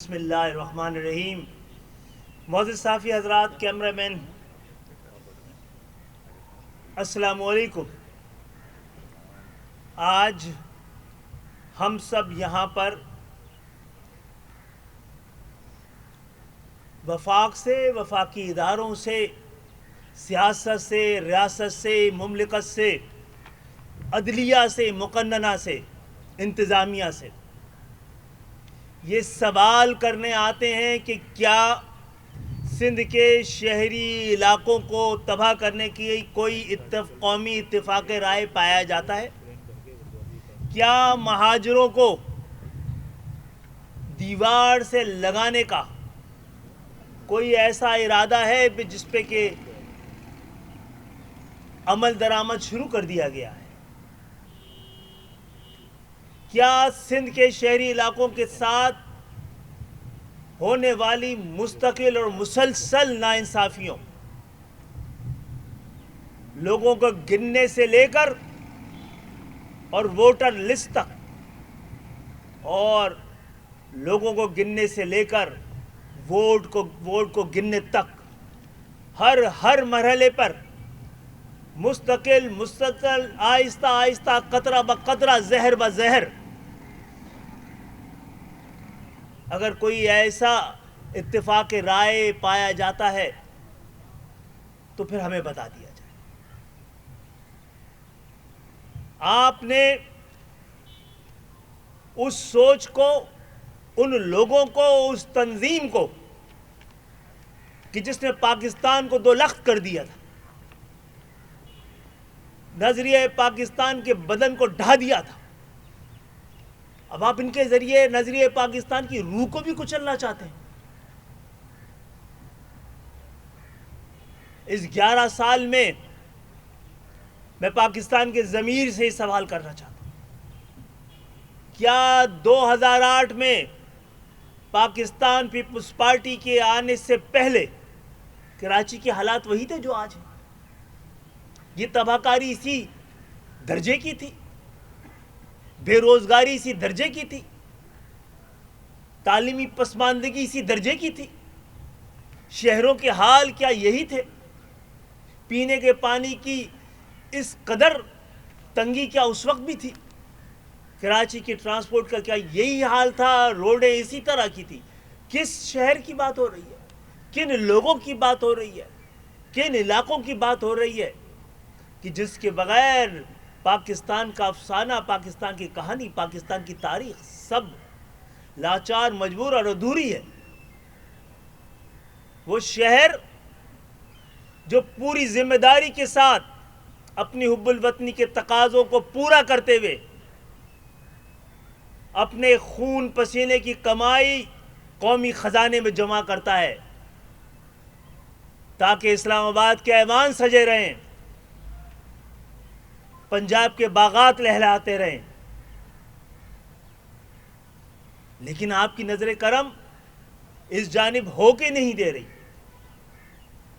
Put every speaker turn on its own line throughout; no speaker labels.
بسم اللہ الرحمن الرحیم. معزز صحافی حضرات، کیمرہ مین، السلام علیکم. آج ہم سب یہاں پر وفاق سے، وفاقی اداروں سے، سیاست سے، ریاست سے، مملکت سے، عدلیہ سے، مقننہ سے، انتظامیہ سے یہ سوال کرنے آتے ہیں کہ کیا سندھ کے شہری علاقوں کو تباہ کرنے کی کوئی قومی اتفاق رائے پایا جاتا ہے؟ کیا مہاجروں کو دیوار سے لگانے کا کوئی ایسا ارادہ ہے جس پہ کہ عمل درآمد شروع کر دیا گیا ہے؟ کیا سندھ کے شہری علاقوں کے ساتھ ہونے والی مستقل اور مسلسل ناانصافیوں، لوگوں کو گننے سے لے کر اور ووٹر لسٹ تک، اور لوگوں کو گننے سے لے کر ووٹ کو گننے تک، ہر مرحلے پر مستقل آہستہ آہستہ، قطرہ بقطرہ، زہر بزہر اگر کوئی ایسا اتفاق رائے پایا جاتا ہے تو پھر ہمیں بتا دیا جائے. آپ نے اس سوچ کو، ان لوگوں کو، اس تنظیم کو کہ جس نے پاکستان کو دو لخت کر دیا تھا، نظریہ پاکستان کے بدن کو ڈھا دیا تھا، اب آپ ان کے ذریعے نظریہ پاکستان کی روح کو بھی کچلنا چاہتے ہیں. اس 11 سال میں پاکستان کے ضمیر سے ہی سوال کرنا چاہتا ہوں. کیا 2008 میں پاکستان پیپلز پارٹی کے آنے سے پہلے کراچی کے حالات وہی تھے جو آج ہیں؟ یہ تباہ کاری اسی درجے کی تھی، بے روزگاری اسی درجے کی تھی، تعلیمی پسماندگی اسی درجے کی تھی، شہروں کے حال کیا یہی تھے؟ پینے کے پانی کی اس قدر تنگی کیا اس وقت بھی تھی؟ کراچی کے ٹرانسپورٹ کا کیا یہی حال تھا؟ روڈیں اسی طرح کی تھی؟ کس شہر کی بات ہو رہی ہے؟ کن لوگوں کی بات ہو رہی ہے؟ کن علاقوں کی بات ہو رہی ہے کہ جس کے بغیر پاکستان کا افسانہ، پاکستان کی کہانی، پاکستان کی تاریخ سب لاچار، مجبور اور ادھوری ہے؟ وہ شہر جو پوری ذمہ داری کے ساتھ اپنی حب الوطنی کے تقاضوں کو پورا کرتے ہوئے اپنے خون پسینے کی کمائی قومی خزانے میں جمع کرتا ہے تاکہ اسلام آباد کے ایوان سجے رہیں، پنجاب کے باغات لہلاتے رہیں، لیکن آپ کی نظر کرم اس جانب ہو کے نہیں دے رہی.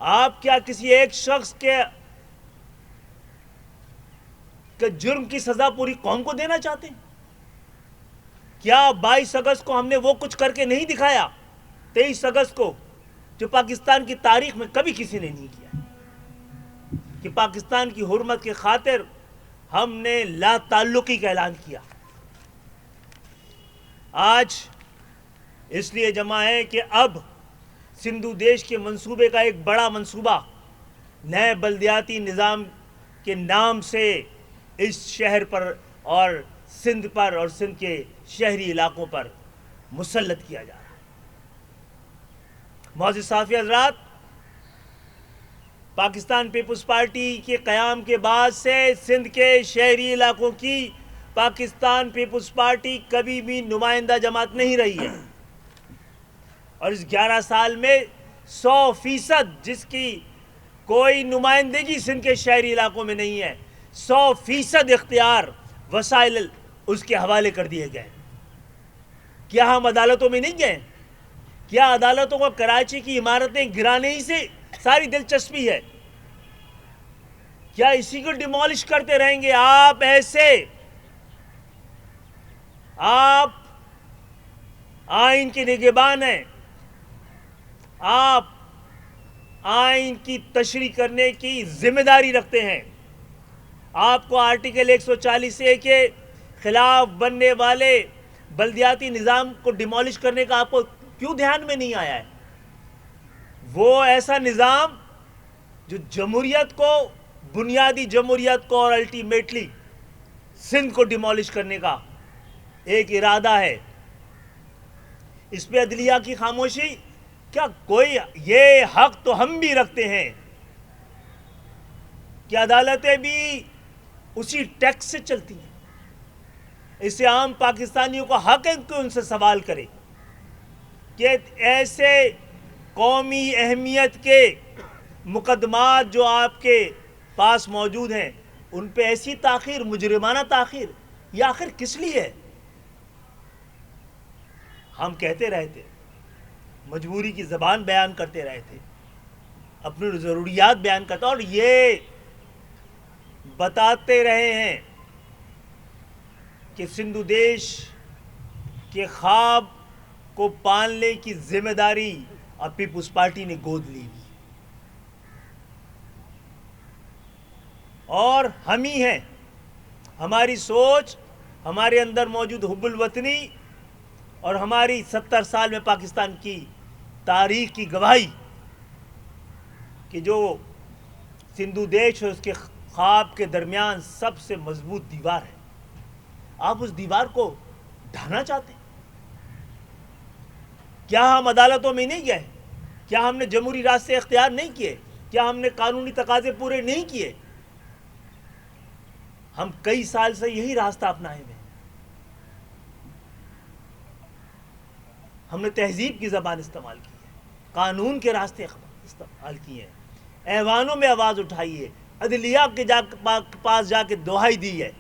آپ کیا کسی ایک شخص کے جرم کی سزا پوری قوم کو دینا چاہتے ہیں؟ کیا 22 اگست کو ہم نے وہ کچھ کر کے نہیں دکھایا، 23 اگست کو، جو پاکستان کی تاریخ میں کبھی کسی نے نہیں کیا، کہ پاکستان کی حرمت کی خاطر ہم نے لا تعلقی کا اعلان کیا؟ آج اس لیے جمع ہے کہ اب سندھو دیش کے منصوبے کا ایک بڑا منصوبہ نئے بلدیاتی نظام کے نام سے اس شہر پر اور سندھ پر اور سندھ کے شہری علاقوں پر مسلط کیا جا رہا ہے. معزز صحافی حضرات، پاکستان پیپلز پارٹی کے قیام کے بعد سے سندھ کے شہری علاقوں کی پاکستان پیپلز پارٹی کبھی بھی نمائندہ جماعت نہیں رہی ہے، اور اس 11 سال میں 100% جس کی کوئی نمائندگی سندھ کے شہری علاقوں میں نہیں ہے، 100% اختیار، وسائل اس کے حوالے کر دیے گئے. کیا ہم عدالتوں میں نہیں گئے؟ کیا عدالتوں کو کراچی کی عمارتیں گرانے ہی سے ساری دلچسپی ہے؟ کیا اسی کو ڈیمولش کرتے رہیں گے؟ آپ آئین کے نگہبان ہیں. آپ آئین کی تشریح کرنے کی ذمہ داری رکھتے ہیں. آپ کو آرٹیکل 140A کے خلاف بننے والے بلدیاتی نظام کو ڈیمولش کرنے کا آپ کو کیوں دھیان میں نہیں آیا ہے؟ وہ ایسا نظام جو جمہوریت کو، بنیادی جمہوریت کو اور الٹیمیٹلی سندھ کو ڈیمولش کرنے کا ایک ارادہ ہے. اس پہ عدلیہ کی خاموشی. کیا کوئی یہ حق تو ہم بھی رکھتے ہیں کہ عدالتیں بھی اسی ٹیکس سے چلتی ہیں. اسے عام پاکستانیوں کا حق ہے کہ ان سے سوال کرے کہ ایسے قومی اہمیت کے مقدمات جو آپ کے پاس موجود ہیں ان پہ ایسی تاخیر، مجرمانہ تاخیر، یہ آخر کس لیے ہے؟ ہم کہتے رہے تھے، مجبوری کی زبان بیان کرتے رہے تھے، اپنی ضروریات بیان کرتے، اور یہ بتاتے رہے ہیں کہ سندھو دیش کے خواب کو پالنے کی ذمہ داری اب پیپلز پارٹی نے گود لی ہوئی، اور ہم ہی ہیں. ہماری سوچ، ہمارے اندر موجود حب الوطنی اور ہماری 70 سال میں پاکستان کی تاریخ کی گواہی کہ جو سندھو دیش اور اس کے خواب کے درمیان سب سے مضبوط دیوار ہے، آپ اس دیوار کو ڈھانا چاہتے ہیں. کیا ہم عدالتوں میں نہیں گئے؟ کیا ہم نے جمہوری راستے اختیار نہیں کیے؟ کیا ہم نے قانونی تقاضے پورے نہیں کیے؟ ہم کئی سال سے یہی راستہ اپنائے ہوئے ہیں. ہم نے تہذیب کی زبان استعمال کی ہے، قانون کے راستے استعمال کیے ہیں، ایوانوں میں آواز اٹھائی ہے، عدلیہ کے پاس جا کے دہائی دی ہے.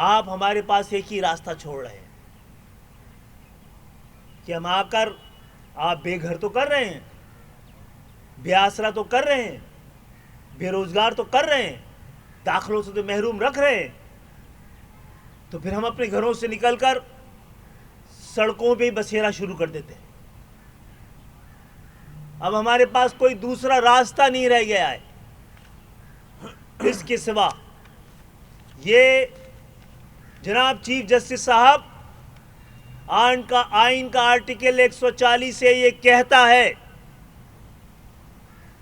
آپ ہمارے پاس ایک ہی راستہ چھوڑ رہے ہیں کہ ہم آ کر آپ بے گھر تو کر رہے ہیں، بے آسرا تو کر رہے ہیں، بے روزگار تو کر رہے ہیں، داخلوں سے تو محروم رکھ رہے ہیں، تو پھر ہم اپنے گھروں سے نکل کر سڑکوں پہ ہی بسیرا شروع کر دیتے ہیں. اب ہمارے پاس کوئی دوسرا راستہ نہیں رہ گیا ہے اس کے سوا. یہ جناب چیف جسٹس صاحب، آئین کا آرٹیکل 140 سے یہ کہتا ہے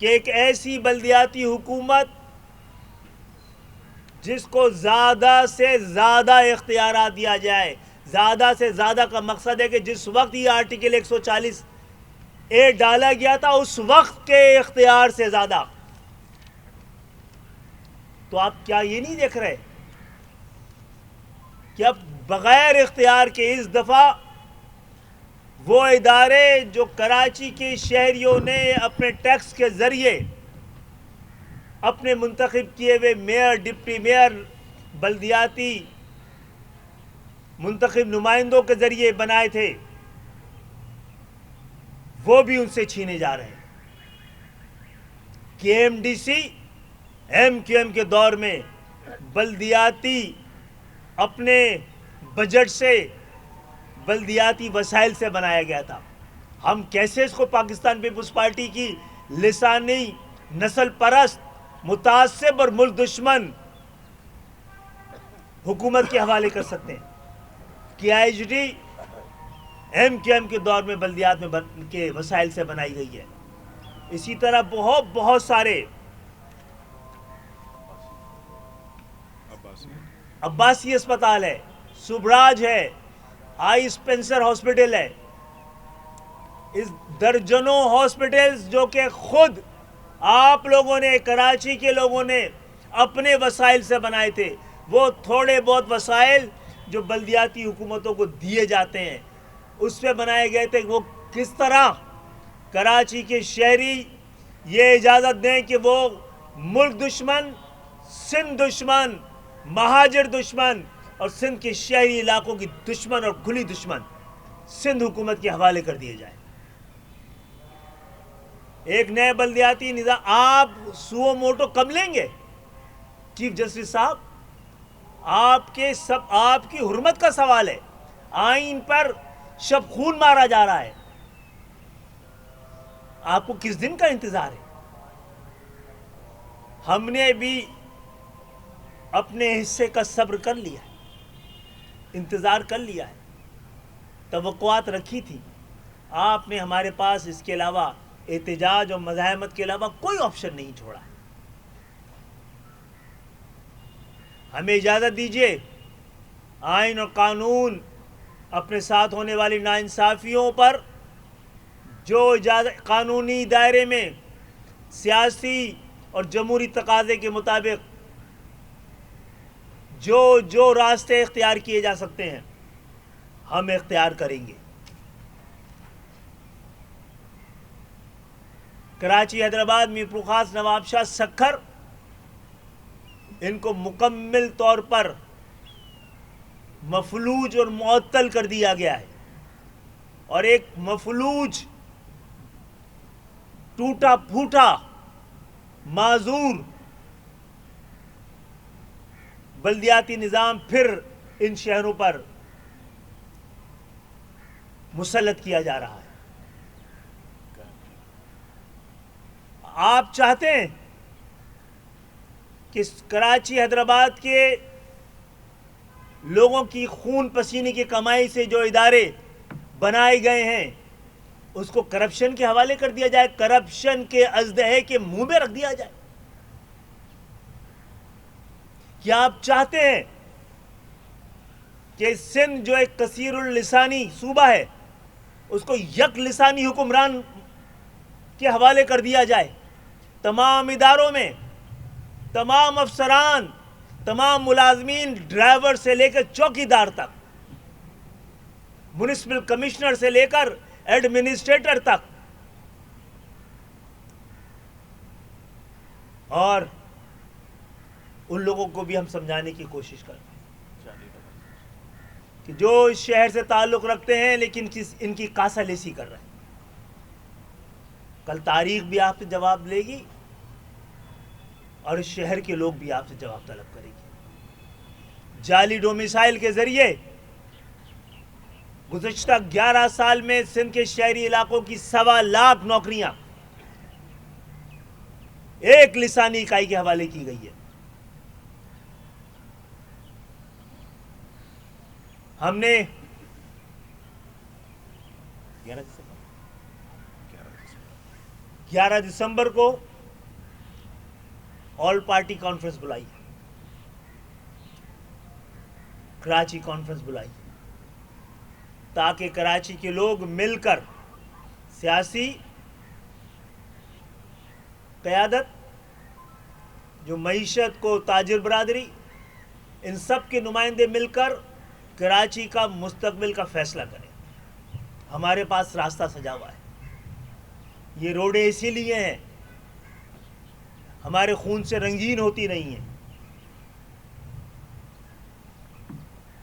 کہ ایک ایسی بلدیاتی حکومت جس کو زیادہ سے زیادہ اختیارات دیا جائے، زیادہ سے زیادہ کا مقصد ہے کہ جس وقت یہ آرٹیکل 140A ڈالا گیا تھا اس وقت کے اختیار سے زیادہ. تو آپ کیا یہ نہیں دیکھ رہے کہ اب بغیر اختیار کے اس دفعہ وہ ادارے جو کراچی کے شہریوں نے اپنے ٹیکس کے ذریعے اپنے منتخب کیے ہوئے میئر، ڈپٹی میئر، بلدیاتی منتخب نمائندوں کے ذریعے بنائے تھے، وہ بھی ان سے چھینے جا رہے ہیں. KMDC MQM کے دور میں بلدیاتی اپنے بجٹ سے، بلدیاتی وسائل سے بنایا گیا تھا. ہم کیسے اس کو پاکستان پیپلز پارٹی کی لسانی، نسل پرست، متعصب اور ملک دشمن حکومت کے حوالے کر سکتے ہیں؟ KIGD MQM کے دور میں بلدیات میں کے وسائل سے بنائی گئی ہے. اسی طرح بہت سارے عباسی اسپتال ہے، سبراج ہے، آئی اسپنسر ہاسپٹل ہے، اس درجنوں ہاسپٹلز جو کہ خود آپ لوگوں نے، کراچی کے لوگوں نے اپنے وسائل سے بنائے تھے. وہ تھوڑے بہت وسائل جو بلدیاتی حکومتوں کو دیے جاتے ہیں اس پہ بنائے گئے تھے. وہ کس طرح کراچی کے شہری یہ اجازت دیں کہ وہ ملک دشمن، سندھ دشمن، مہاجر دشمن اور سندھ کے شہری علاقوں کی دشمن اور کھلی دشمن سندھ حکومت کے حوالے کر دیے جائیں. ایک نئے بلدیاتی نظام آپ سو موٹو کب لیں گے؟ چیف جسٹس صاحب، آپ کی حرمت کا سوال ہے. آئین پر شب خون مارا جا رہا ہے. آپ کو کس دن کا انتظار ہے؟ ہم نے بھی اپنے حصے کا صبر کر لیا ہے, انتظار کر لیا ہے, توقعات رکھی تھی. آپ نے ہمارے پاس اس کے علاوہ احتجاج اور مزاحمت کے علاوہ کوئی آپشن نہیں چھوڑا ہے. ہمیں اجازت دیجیے آئین اور قانون اپنے ساتھ ہونے والی ناانصافیوں پر جو قانونی دائرے میں سیاسی اور جمہوری تقاضے کے مطابق جو راستے اختیار کیے جا سکتے ہیں ہم اختیار کریں گے. کراچی, حیدرآباد, میرپور خاص, نواب شاہ, سکھر, ان کو مکمل طور پر مفلوج اور معطل کر دیا گیا ہے, اور ایک مفلوج, ٹوٹا پھوٹا, معذور بلدیاتی نظام پھر ان شہروں پر مسلط کیا جا رہا ہے. آپ چاہتے ہیں کہ کراچی, حیدرآباد کے لوگوں کی خون پسینے کی کمائی سے جو ادارے بنائے گئے ہیں اس کو کرپشن کے حوالے کر دیا جائے, کرپشن کے اژدہے کے منہ میں رکھ دیا جائے؟ کیا آپ چاہتے ہیں کہ سندھ جو ایک کثیر اللسانی صوبہ ہے اس کو یک لسانی حکمران کے حوالے کر دیا جائے؟ تمام اداروں میں تمام افسران, تمام ملازمین, ڈرائیور سے لے کر چوکی دار تک, میونسپل کمشنر سے لے کر ایڈمنسٹریٹر تک, اور ان لوگوں کو بھی ہم سمجھانے کی کوشش کرتے ہیں کہ جو اس شہر سے تعلق رکھتے ہیں لیکن ان کی کاسہ لیسی کر رہے ہیں, کل تاریخ بھی آپ سے جواب لے گی اور اس شہر کے لوگ بھی آپ سے جواب طلب کریں گے. جعلی ڈومیسائل کے ذریعے گزشتہ 11 سال میں سندھ کے شہری علاقوں کی 1.25 لاکھ نوکریاں ایک لسانی اکائی کے حوالے کی گئی ہے. ہم نے 11 دسمبر کو آل پارٹی کانفرنس بلائی, کراچی کانفرنس بلائی, تاکہ کراچی کے لوگ مل کر سیاسی قیادت, جو معیشت کو تاجر برادری, ان سب کے نمائندے مل کر کراچی کا مستقبل کا فیصلہ کریں. ہمارے پاس راستہ سجا ہوا ہے. یہ روڈیں اسی لیے ہیں, ہمارے خون سے رنگین ہوتی نہیں ہیں,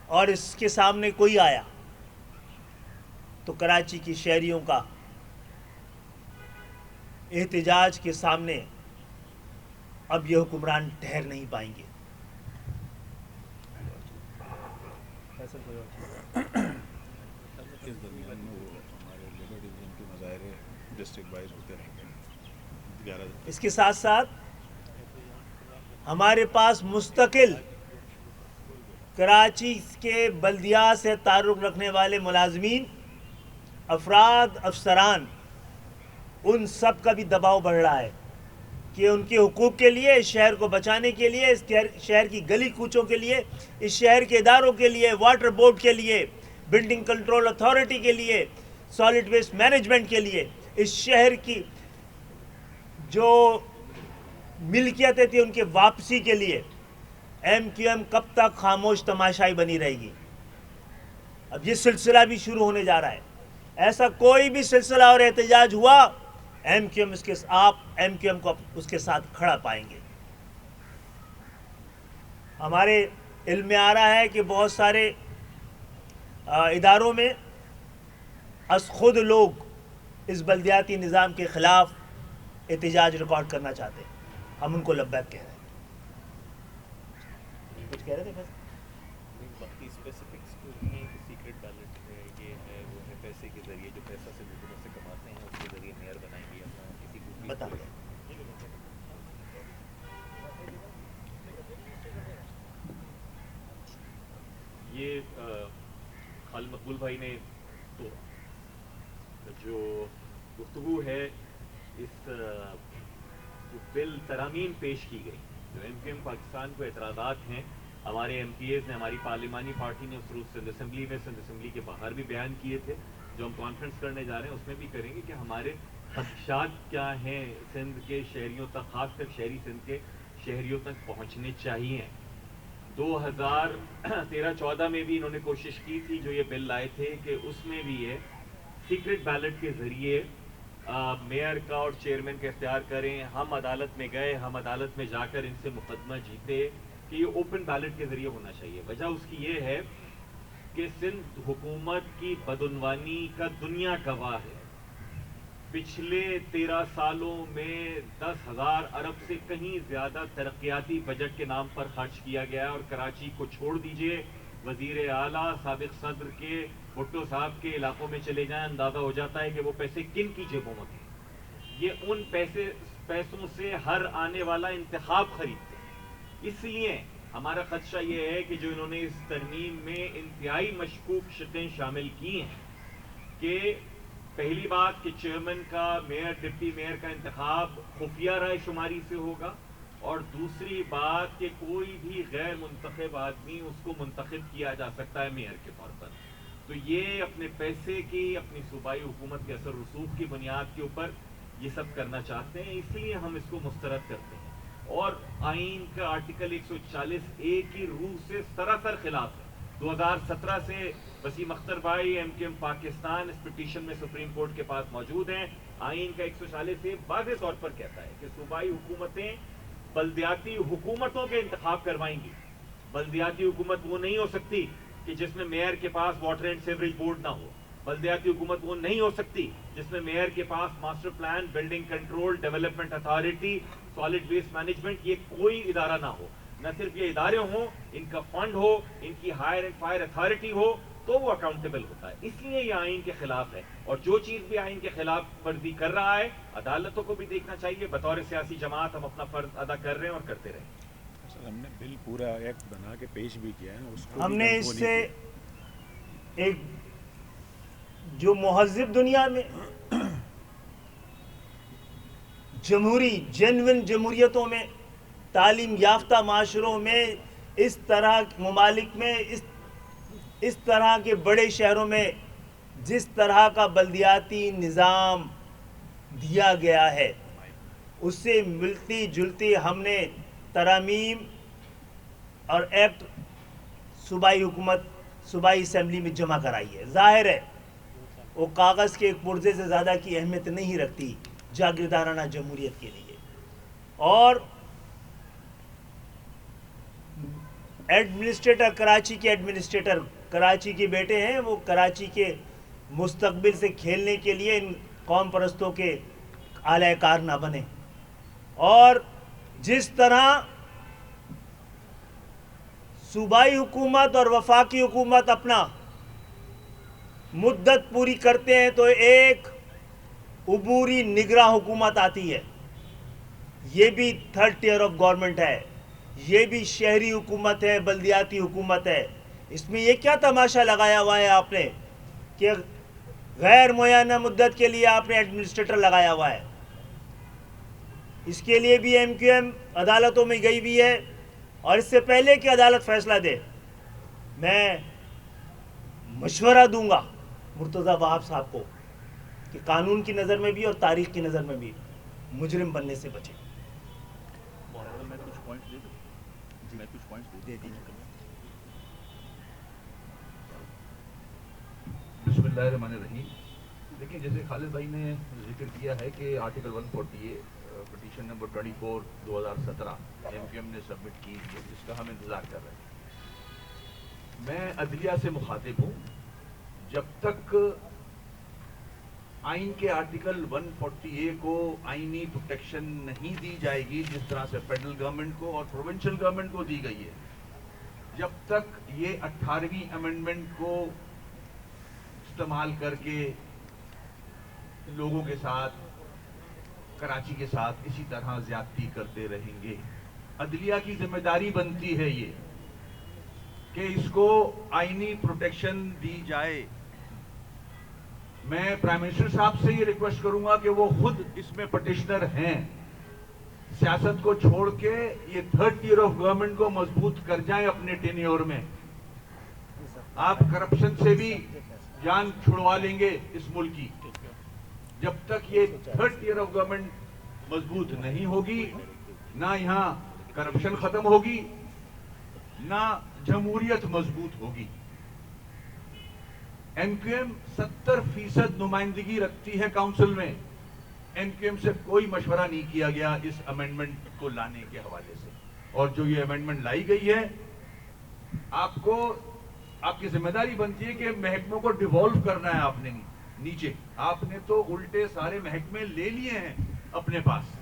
اور اس کے سامنے کوئی آیا تو کراچی کی شہریوں کا احتجاج کے سامنے اب یہ حکمران ٹھہر نہیں پائیں گے.
اس درمیان میں وہ ہمارے لیبر ڈویژن کے مظاہرے ڈسٹرکٹ وائز ہوتے رہیں گے.
اس کے ساتھ ساتھ ہمارے پاس مستقل کراچی کے بلدیات سے تعلق رکھنے والے ملازمین, افراد, افسران, ان سب کا بھی دباؤ بڑھ رہا ہے کہ ان کے حقوق کے لیے, اس شہر کو بچانے کے لیے, اس شہر کی گلی کوچوں کے لیے, اس شہر کے اداروں کے لیے, واٹر بورڈ کے لیے, بلڈنگ کنٹرول اتھارٹی کے لیے, سالڈ ویسٹ مینجمنٹ کے لیے, اس شہر کی جو ملکیتیں تھیں ان کے واپسی کے لیے ایم کیو ایم کب تک خاموش تماشائی بنی رہے گی؟ اب یہ سلسلہ بھی شروع ہونے جا رہا ہے. ایسا کوئی بھی سلسلہ اور احتجاج ہوا, ایم کیو ایم کو اس کے ساتھ کھڑا پائیں گے. ہمارے علم میں آ رہا ہے کہ بہت سارے اداروں میں از خود لوگ اس بلدیاتی نظام کے خلاف احتجاج ریکارڈ کرنا چاہتے ہیں. ہم ان کو لبیک کہہ رہے ہیں. کچھ کہہ رہے تھے بس
باقی اسپیسیفکس کو سیکرٹ بیلٹ ذریعے جو پیسہ سے حکومت سے کماتے ہیں اس کے ذریعے میئر بنائیں گے اپنا کسی کو بھی؟
بتا
یہ خالد مقبول بھائی نے تو جو گفتگو ہے اس جو بل ترامیم پیش کی گئی، جو ایم کیو ایم پاکستان کو اعتراضات ہیں، ہمارے ایم پی ایز نے، ہماری پارلیمانی پارٹی نے اس روز سندھ اسمبلی میں، سندھ اسمبلی کے باہر بھی بیان کیے تھے، جو ہم کانفرنس کرنے جا رہے ہیں اس میں بھی کریں گے کہ ہمارے خدشات کیا ہیں سندھ کے شہریوں تک، خاص کر شہری سندھ کے شہریوں تک پہنچنے چاہیے۔ 2013-14 میں بھی انہوں نے کوشش کی تھی، جو یہ بل لائے تھے، کہ اس میں بھی یہ سیکرٹ بیلٹ کے ذریعے میئر کا اور چیئرمین کا اختیار کریں۔ ہم عدالت میں گئے، ہم عدالت میں جا کر ان سے مقدمہ جیتے کہ یہ اوپن بیلٹ کے ذریعے ہونا چاہیے۔ وجہ اس کی یہ ہے کہ سندھ حکومت کی بدعنوانی کا دنیا گواہ ہے۔ پچھلے 13 سالوں میں 10,000 ارب سے کہیں زیادہ ترقیاتی بجٹ کے نام پر خرچ کیا گیا ہے، اور کراچی کو چھوڑ دیجئے، وزیر اعلیٰ سابق صدر کے بھٹو صاحب کے علاقوں میں چلے جائیں، اندازہ ہو جاتا ہے کہ وہ پیسے کن کی جیبوں میں ہیں۔ یہ ان پیسوں سے ہر آنے والا انتخاب خریدتے ہیں۔ اس لیے ہمارا خدشہ یہ ہے کہ جو انہوں نے اس ترمیم میں انتہائی مشکوک شقیں شامل کی ہیں، کہ پہلی بات کہ چیئرمین کا، میئر، ڈپٹی میئر کا انتخاب خفیہ رائے شماری سے ہوگا، اور دوسری بات کہ کوئی بھی غیر منتخب آدمی اس کو منتخب کیا جا سکتا ہے میئر کے طور پر۔ تو یہ اپنے پیسے کی، اپنی صوبائی حکومت کے اثر رسوخ کی بنیاد کے اوپر یہ سب کرنا چاہتے ہیں، اس لیے ہم اس کو مسترد کرتے ہیں، اور آئین کا آرٹیکل 140A کی روح سے سراسر خلاف ہے۔ 2017 سے وسیم اختر بھائی ایم کیو ایم پاکستان اس پٹیشن میں سپریم کورٹ کے پاس موجود ہیں۔ آئین کا 140A واضح طور پر کہتا ہے کہ صوبائی حکومتیں بلدیاتی حکومتوں کے انتخاب کروائیں گی۔ بلدیاتی حکومت وہ نہیں ہو سکتی کہ جس میں میئر کے پاس واٹر اینڈ سیوریج بورڈ نہ ہو۔ بلدیاتی حکومت وہ نہیں ہو سکتی جس میں میئر کے پاس master plan, building control, development authority, solid waste management, یہ کوئی ادارہ نہ ہو۔ نہ صرف یہ ادارے ہوں، ان کا فنڈ ہو، ان کی ہائر اینڈ فائر اتھارٹی ہو، تو وہ اکاؤنٹیبل ہوتا ہے۔ اس لیے یہ آئین کے خلاف ہے، اور جو چیز بھی آئین کے خلاف ورزی کر رہا ہے، عدالتوں کو بھی دیکھنا چاہیے۔ بطور سیاسی جماعت ہم اپنا فرض ادا کر رہے ہیں اور کرتے رہیں گے۔
سر، ہم نے بل پورا ایکٹ بنا کے پیش بھی کیا ہے، اس کو
ہم
بھی
نے
کنٹرول
اس
نہیں
سے
کیا۔
ایک جو مہذب دنیا میں جمہوری جنون جمہوریتوں میں، تعلیم یافتہ معاشروں میں، اس طرح ممالک میں، اس طرح کے بڑے شہروں میں جس طرح کا بلدیاتی نظام دیا گیا ہے، اس سے ملتی جلتی ہم نے ترامیم اور ایکٹ صوبائی حکومت، صوبائی اسمبلی میں جمع کرائی ہے۔ ظاہر ہے وہ کاغذ کے ایک پرزے سے زیادہ کی اہمیت نہیں رکھتی جاگیردارانہ جمہوریت کے لیے، اور ایڈمنسٹریٹر، کراچی کے ایڈمنسٹریٹر کراچی کے بیٹے ہیں، وہ کراچی کے مستقبل سے کھیلنے کے لیے ان قوم پرستوں کے اعلی کار نہ بنے۔ اور جس طرح صوبائی حکومت اور وفاقی حکومت اپنا مدت پوری کرتے ہیں تو ایک عبوری نگراں حکومت آتی ہے، یہ بھی تھرڈ ٹیئر آف گورنمنٹ ہے، یہ بھی شہری حکومت ہے، بلدیاتی حکومت ہے۔ اس میں یہ کیا تماشا لگایا ہوا ہے آپ نے کہ غیر معینہ مدت کے لیے آپ نے ایڈمنسٹریٹر لگایا ہوا ہے؟ اس کے لیے بھی ایم کیو ایم عدالتوں میں گئی بھی ہے، اور اس سے پہلے کہ عدالت فیصلہ دے، میں مشورہ دوں گا مرتضیٰ وہاب صاحب کو کہ قانون کی نظر میں بھی اور تاریخ کی نظر میں بھی مجرم بننے سے بچیں۔
میں کچھ پوائنٹس دے دوں۔ بسم اللہ الرحمن الرحیم۔ دیکھیں، جیسے خالد بھائی نے ذکر کیا ہے کہ article 140 petition number 24 2017 M Q M نے سبمٹ کی، جس کا ہم انتظار کر رہے ہیں۔ میں عدلیہ سے مخاطب ہوں، جب تک آئین کے آرٹیکل 140A کو آئینی پروٹیکشن نہیں دی جائے گی جس طرح سے فیڈرل گورنمنٹ کو اور پروونشل گورنمنٹ کو دی گئی ہے، جب تک یہ 18ویں امینڈمنٹ کو استعمال کر کے لوگوں کے ساتھ، کراچی کے ساتھ اسی طرح زیادتی کرتے رہیں گے. عدلیہ کی ذمہ داری بنتی ہے یہ کہ اس کو آئینی پروٹیکشن دی جائے. میں پرائم منسٹر صاحب سے یہ ریکویسٹ کروں گا کہ وہ خود اس میں پٹیشنر ہیں. سیاست کو چھوڑ کے یہ تھرڈ ٹیئر آف گورنمنٹ کو مضبوط کر جائیں اپنے ٹینیور میں. آپ کرپشن سے بھی جان چھڑوا لیں گے اس ملک کی. جب تک یہ تھرڈ ٹیئر آف گورنمنٹ مضبوط نہیں ہوگی، نہ یہاں کرپشن ختم ہوگی، نہ جمہوریت مضبوط ہوگی. ایم کیو ایم 70% نمائندگی رکھتی ہے کاؤنسل میں. ایم کیو ایم سے کوئی مشورہ نہیں کیا گیا اس امینڈمنٹ کو لانے کے حوالے سے. اور جو یہ امینڈمنٹ لائی گئی ہے، آپ کی ذمہ داری بنتی ہے کہ محکموں کو ڈیوالو کرنا ہے. آپ نے نیچے، آپ نے تو الٹے سارے محکمے لے لیے ہیں اپنے پاس.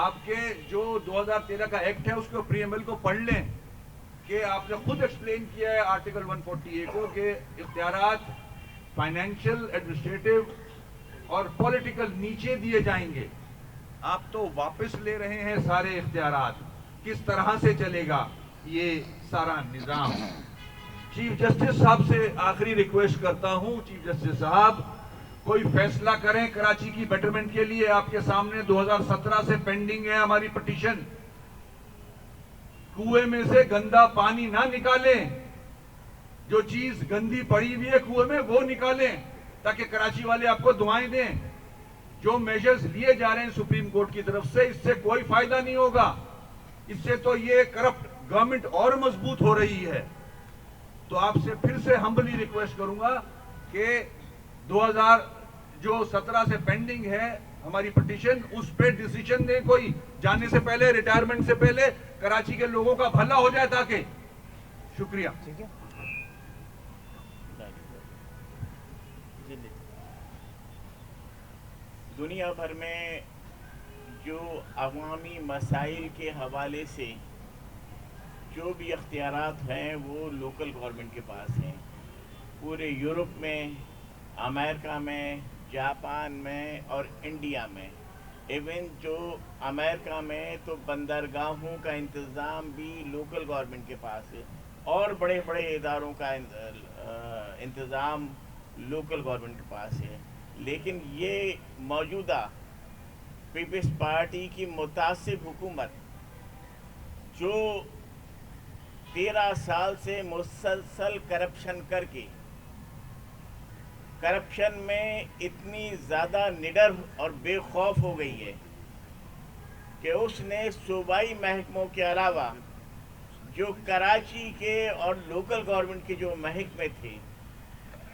آپ کے جو 2013 کا ایکٹ ہے اس کو پریمبل کو پڑھ لیں کہ آپ نے خود ایکسپلین کیا ہے آرٹیکل 140A کو کہ اختیارات فائنینشیل، ایڈمنسٹریٹو اور پولیٹیکل نیچے دیے جائیں گے. آپ تو واپس لے رہے ہیں سارے اختیارات. کس طرح سے چلے گا یہ سارا نظام؟ چیف جسٹس صاحب سے آخری ریکویسٹ کرتا ہوں، چیف جسٹس صاحب کوئی فیصلہ کریں کراچی کی بیٹرمنٹ کے لیے. آپ کے سامنے 2017 سے پینڈنگ ہے ہماری پٹیشن. کنویں میں سے گندا پانی نہ نکالیں. جو چیز گندی پڑی ہوئی ہے کنویں میں وہ نکالیں تاکہ کراچی والے آپ کو دعائیں دیں. جو میجرز لیے جا رہے ہیں سپریم کورٹ کی طرف سے، اس سے کوئی فائدہ نہیں ہوگا. اس سے تو یہ کرپٹ گورنمنٹ اور مضبوط ہو رہی ہے. تو آپ سے پھر سے ہمبلی ریکویسٹ کروں گا کہ 2017 سے پینڈنگ ہے ہماری پٹیشن، اس پہ ڈیسیجن دیں کوئی. جانے سے پہلے، ریٹائرمنٹ سے پہلے کراچی کے لوگوں کا بھلا ہو جائے. تاکہ شکریہ.
دنیا بھر میں جو عوامی مسائل کے حوالے سے جو بھی اختیارات ہیں وہ لوکل گورنمنٹ کے پاس ہیں. پورے یورپ میں، امریکہ میں، جاپان میں اور انڈیا میں. ایون جو امریکہ میں تو بندرگاہوں کا انتظام بھی لوکل گورنمنٹ کے پاس ہے، اور بڑے بڑے اداروں کا انتظام لوکل گورنمنٹ کے پاس ہے. لیکن یہ موجودہ پیپلز پارٹی کی متعصب حکومت جو 13 سال سے مسلسل کرپشن کر کے، کرپشن میں اتنی زیادہ نڈر اور بے خوف ہو گئی ہے کہ اس نے صوبائی محکموں کے علاوہ جو کراچی کے اور لوکل گورنمنٹ کے جو محکمے تھے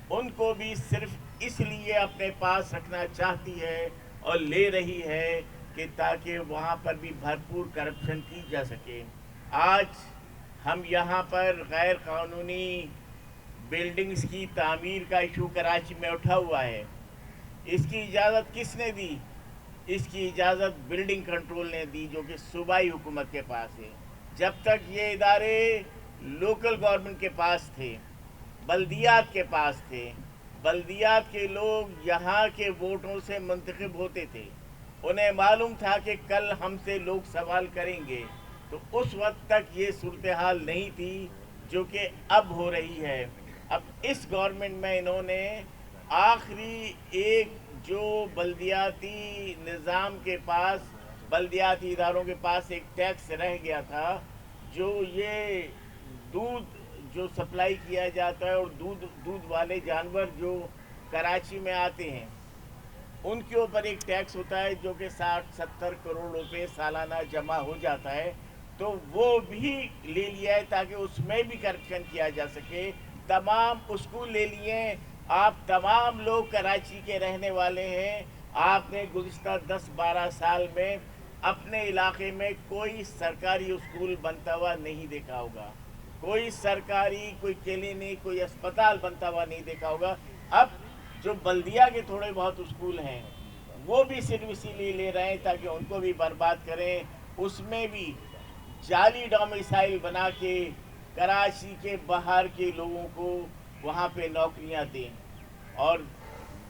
ان کو بھی صرف اس لیے اپنے پاس رکھنا چاہتی ہے اور لے رہی ہے کہ تاکہ وہاں پر بھی بھرپور کرپشن کی جا سکے. آج ہم یہاں پر غیر قانونی بلڈنگز کی تعمیر کا ایشو کراچی میں اٹھا ہوا ہے. اس کی اجازت کس نے دی؟ اس کی اجازت بلڈنگ کنٹرول نے دی، جو کہ صوبائی حکومت کے پاس ہے. جب تک یہ ادارے لوکل گورنمنٹ کے پاس تھے، بلدیات کے پاس تھے، بلدیات کے لوگ یہاں کے ووٹوں سے منتخب ہوتے تھے، انہیں معلوم تھا کہ کل ہم سے لوگ سوال کریں گے، تو اس وقت تک یہ صورتحال نہیں تھی جو کہ اب ہو رہی ہے. اب اس گورنمنٹ میں انہوں نے آخری ایک جو بلدیاتی نظام کے پاس، بلدیاتی اداروں کے پاس ایک ٹیکس رہ گیا تھا، جو یہ دودھ جو سپلائی کیا جاتا ہے اور دودھ والے جانور جو کراچی میں آتے ہیں ان کے اوپر ایک ٹیکس ہوتا ہے جو کہ 60-70 کروڑ روپے سالانہ جمع ہو جاتا ہے. تو وہ بھی لے لیا ہے تاکہ اس میں بھی کرپشن کیا جا سکے. تمام اس کو لے لیے. آپ تمام لوگ کراچی کے رہنے والے ہیں. آپ نے گزشتہ 10-12 سال میں اپنے علاقے میں کوئی سرکاری اسکول بنتا ہوا نہیں دیکھا ہوگا، کوئی سرکاری کوئی کلینک، کوئی اسپتال بنتا ہوا نہیں دیکھا ہوگا. اب جو بلدیہ کے تھوڑے بہت اسکول ہیں وہ بھی صرف اسی لیے لے رہے ہیں تاکہ ان کو بھی برباد کریں. اس میں بھی جعلی ڈومیسائل بنا کے کراچی کے باہر کے لوگوں کو وہاں پہ نوکریاں دیں. اور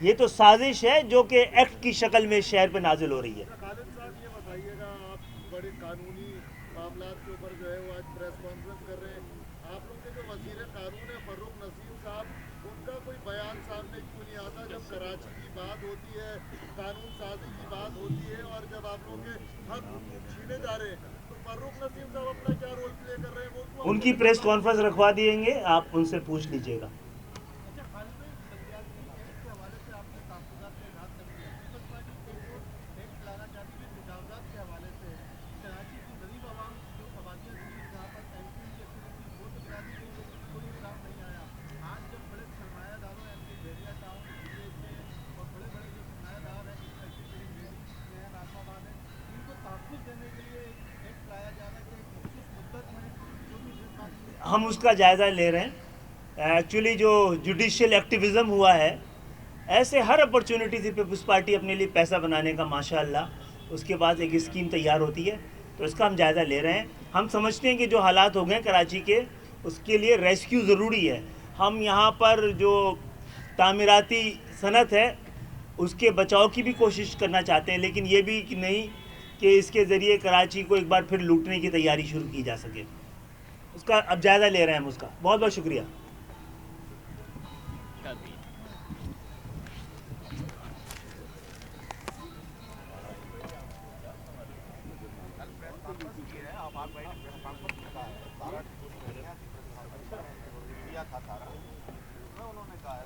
یہ تو سازش ہے جو کہ ایکٹ کی شکل میں شہر پہ نازل ہو رہی ہے.
خالد صاحب یہ بتائیے گا، آپ بڑے قانونی معاملات کے اوپر جو ہے وہ آج پریس کانفرنس کر رہے ہیں، آپ لوگ کے جو وزیر قانون ہے فروخ نسیم صاحب، ان کا کوئی بیان سامنے کیوں نہیں آتا جب کراچی کی بات ہوتی ہے، قانون سازی کی بات ہوتی ہے، اور جب آپ لوگوں کے حق چھینے جا رہے ہیں تو فروخ نسیم صاحب اپنا کیا رول پلے کر رہے ہیں؟ وہ کیوں
ان کی پریس کانفرنس رکھوا دیں گے، آپ ان سے پوچھ لیجئے گا.
اچھا خالد بھائی، بلدیاتی ایکٹ کے حوالے سے آپ نے تحفظات کا اظہار کر دیا. پیپلز پارٹی ایک اور ایکٹ لانا چاہتی ہے جو تجاوزات کے حوالے سے ہے. کراچی کی غریب عوام جو آبادیاں تھیں جہاں پر ایم کیو کی ایکٹیویٹی وہ تو گرا دی گئی لیکن کوئی انصاف نہیں آیا. آج جب بڑے سرمایہ داروں یعنی کہ بحریہ ٹاؤن ڈی ایچ اے اور بڑے بڑے جو سرمایہ دار ہیں اسپیشلی کریم ڈیڈی ہیں، ناظم آباد ہیں، ان کو تحفظ دینے کے لیے ایکٹ لایا جا رہا ہے کہ ایک مخصوص مدت میں جو بھی جس بات کی
ہم اس کا جائزہ لے رہے ہیں. ایکچولی جو جوڈیشل ایکٹیویزم ہوا ہے، ایسے ہر اپرچونٹی سے پیپلز پارٹی اپنے لیے پیسہ بنانے کا ماشاءاللہ اس کے بعد ایک اسکیم تیار ہوتی ہے، تو اس کا ہم جائزہ لے رہے ہیں. ہم سمجھتے ہیں کہ جو حالات ہو گئے ہیں کراچی کے، اس کے لیے ریسکیو ضروری ہے. ہم یہاں پر جو تعمیراتی صنعت ہے اس کے بچاؤ کی بھی کوشش کرنا چاہتے ہیں، لیکن یہ بھی کہ نہیں کہ اس کے ذریعے کراچی کو ایک بار پھر لوٹنے کی تیاری شروع کی جا سکے. اس کا اب جائزہ لے رہے ہیں ہم اس کا. بہت بہت شکریہ.
کیا تھا سارا انہوں نے کہا ہے